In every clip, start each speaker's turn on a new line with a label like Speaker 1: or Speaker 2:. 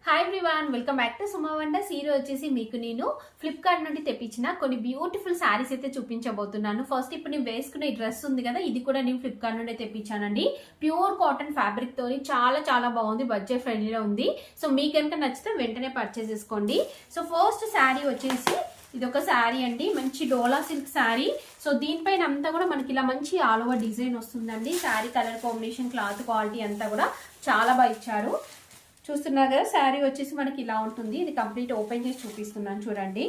Speaker 1: Hi everyone, welcome back to Suma wonders. ఈ రోజు వచ్చేసి మీకు నేను ఫ్లిప్కార్ట్ నుండి తెప్పించిన కొన్ని బ్యూటిఫుల్ శారీస్ అయితే చూపించబోతున్నాను. ఫస్ట్ ఇప్పుడు నేను వేసుకున్న ఈ డ్రెస్ ఉంది కదా, ఇది కూడా నేను ఫ్లిప్కార్ట్ నుండి తెప్పించానండి. ప్యూర్ కాటన్ ఫ్యాబ్రిక్ తోని చాలా బాగుంది, బడ్జెట్ ఫ్రెండ్లీలో ఉంది. సో మీకు కనుక నచ్చితే వెంటనే పర్చేస్ చేసుకోండి. సో ఫస్ట్ శారీ వచ్చేసి ఇది ఒక శారీ అండి, మంచి డోలా సిల్క్ శారీ. సో దీనిపైన అంతా కూడా మనకి ఇలా మంచి ఆల్ ఓవర్ డిజైన్ వస్తుందండి. Sari colour combination, cloth quality అంతా కూడా చాలా బాగా ఇచ్చారు. చూస్తున్నారు కదా, శారీ వచ్చేసి మనకి ఇలా ఉంటుంది. ఇది కంప్లీట్ ఓపెన్ చేసి చూపిస్తున్నాను చూడండి.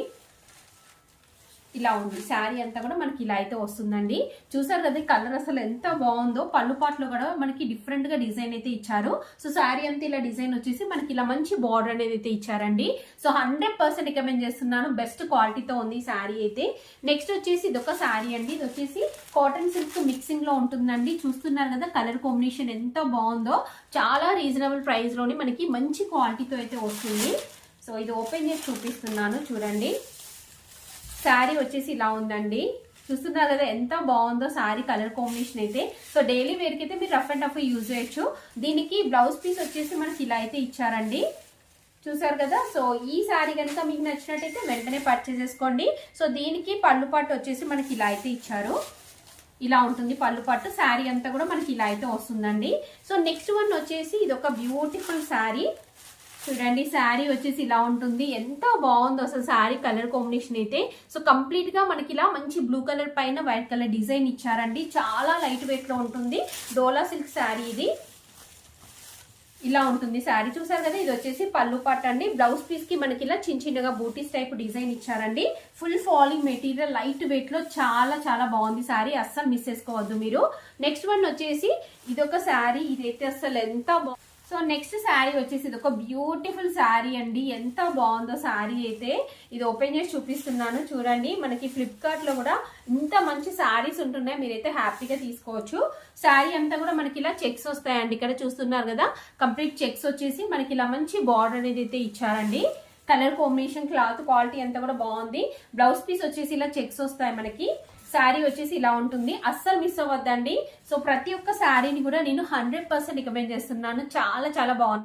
Speaker 1: ఇలా ఉంది శారీ అంతా కూడా మనకి ఇలా అయితే వస్తుందండి. చూసారు కదా కలర్ అసలు ఎంత బాగుందో. పళ్ళు పాటలో కూడా మనకి డిఫరెంట్ గా డిజైన్ అయితే ఇచ్చారు. సో శారీ అంతా ఇలా డిజైన్ వచ్చేసి మనకి ఇలా మంచి బార్డర్ అనేది అయితే ఇచ్చారండి. సో 100% రికమెండ్ చేస్తున్నాను, బెస్ట్ క్వాలిటీతో ఉంది ఈ శారీ అయితే. నెక్స్ట్ వచ్చేసి ఇది ఒక శారీ అండి. ఇది వచ్చేసి కాటన్ సిల్క్ మిక్సింగ్ లో ఉంటుందండి. చూస్తున్నారు కదా కలర్ కాంబినేషన్ ఎంత బాగుందో. చాలా రీజనబుల్ ప్రైస్ లోని మనకి మంచి క్వాలిటీతో అయితే వస్తుంది. సో ఇది ఓపెన్ చేసి చూపిస్తున్నాను చూడండి. శారీ వచ్చేసి ఇలా ఉందండి. చూస్తున్నారు కదా ఎంత బాగుందో శారీ కలర్ కాంబినేషన్ అయితే. సో డైలీ వేర్ కి అయితే మీరు రఫ్ అండ్ టఫ్ యూజ్ చేయొచ్చు. దీనికి బ్లౌజ్ పీస్ వచ్చేసి మనకి ఇలా అయితే ఇచ్చారండి. చూసారు కదా. సో ఈ శారీ కనుక మీకు నచ్చినట్టయితే వెంటనే పర్చేస్ చేసుకోండి. సో దీనికి పళ్ళు పట్టు వచ్చేసి మనకి ఇలా అయితే ఇచ్చారు. ఇలా ఉంటుంది పళ్ళు పట్టు. శారీ అంతా కూడా మనకి ఇలా అయితే వస్తుందండి. సో నెక్స్ట్ వన్ వచ్చేసి ఇది ఒక బ్యూటిఫుల్ శారీ చూడండి. శారీ వచ్చేసి ఇలా ఉంటుంది, ఎంత బాగుందో అసలు శారీ కలర్ కాంబినేషన్ అయితే. సో కంప్లీట్ గా మనకి ఇలా మంచి బ్లూ కలర్ పైన వైట్ కలర్ డిజైన్ ఇచ్చారండి. చాలా లైట్ వెయిట్ లో ఉంటుంది. డోలా సిల్క్ శారీ ఇది. ఇలా ఉంటుంది శారీ. చూసారు కదా, ఇది వచ్చేసి పళ్ళు పాట అండి. బ్లౌజ్ పీస్ కి మనకి ఇలా చిన్నగా బూటీస్ టైప్ డిజైన్ ఇచ్చారండి. Full falling material, light weight లో చాలా బాగుంది శారీ. అస్సలు మిస్ చేసుకోవద్దు మీరు. నెక్స్ట్ వన్ వచ్చేసి ఇదొక శారీ. ఇదైతే అసలు ఎంత బాగుంది. సో నెక్స్ట్ శారీ వచ్చేసి ఇది ఒక బ్యూటిఫుల్ శారీ అండి. ఎంత బాగుందో శారీ అయితే. ఇది ఓపెన్ చేసి చూపిస్తున్నాను చూడండి. మనకి ఫ్లిప్కార్ట్ లో కూడా ఇంత మంచి శారీస్ ఉంటున్నాయి, మీరైతే హ్యాపీగా తీసుకోవచ్చు. శారీ అంతా కూడా మనకి ఇలా చెక్స్ వస్తాయండి. ఇక్కడ చూస్తున్నారు కదా, కంప్లీట్ చెక్స్ వచ్చేసి మనకి ఇలా మంచి బార్డర్ అనేది అయితే ఇచ్చారండి. కలర్ కాంబినేషన్, క్లాత్ క్వాలిటీ అంతా కూడా బాగుంది. బ్లౌజ్ పీస్ వచ్చేసి ఇలా చెక్స్ వస్తాయి మనకి. శారీ వచ్చేసి ఇలా ఉంటుంది, అస్సలు మిస్ అవ్వద్దండి. సో ప్రతి ఒక్క శారీని కూడా నేను 100% రికమెండ్ చేస్తున్నాను. చాలా బాగుంది.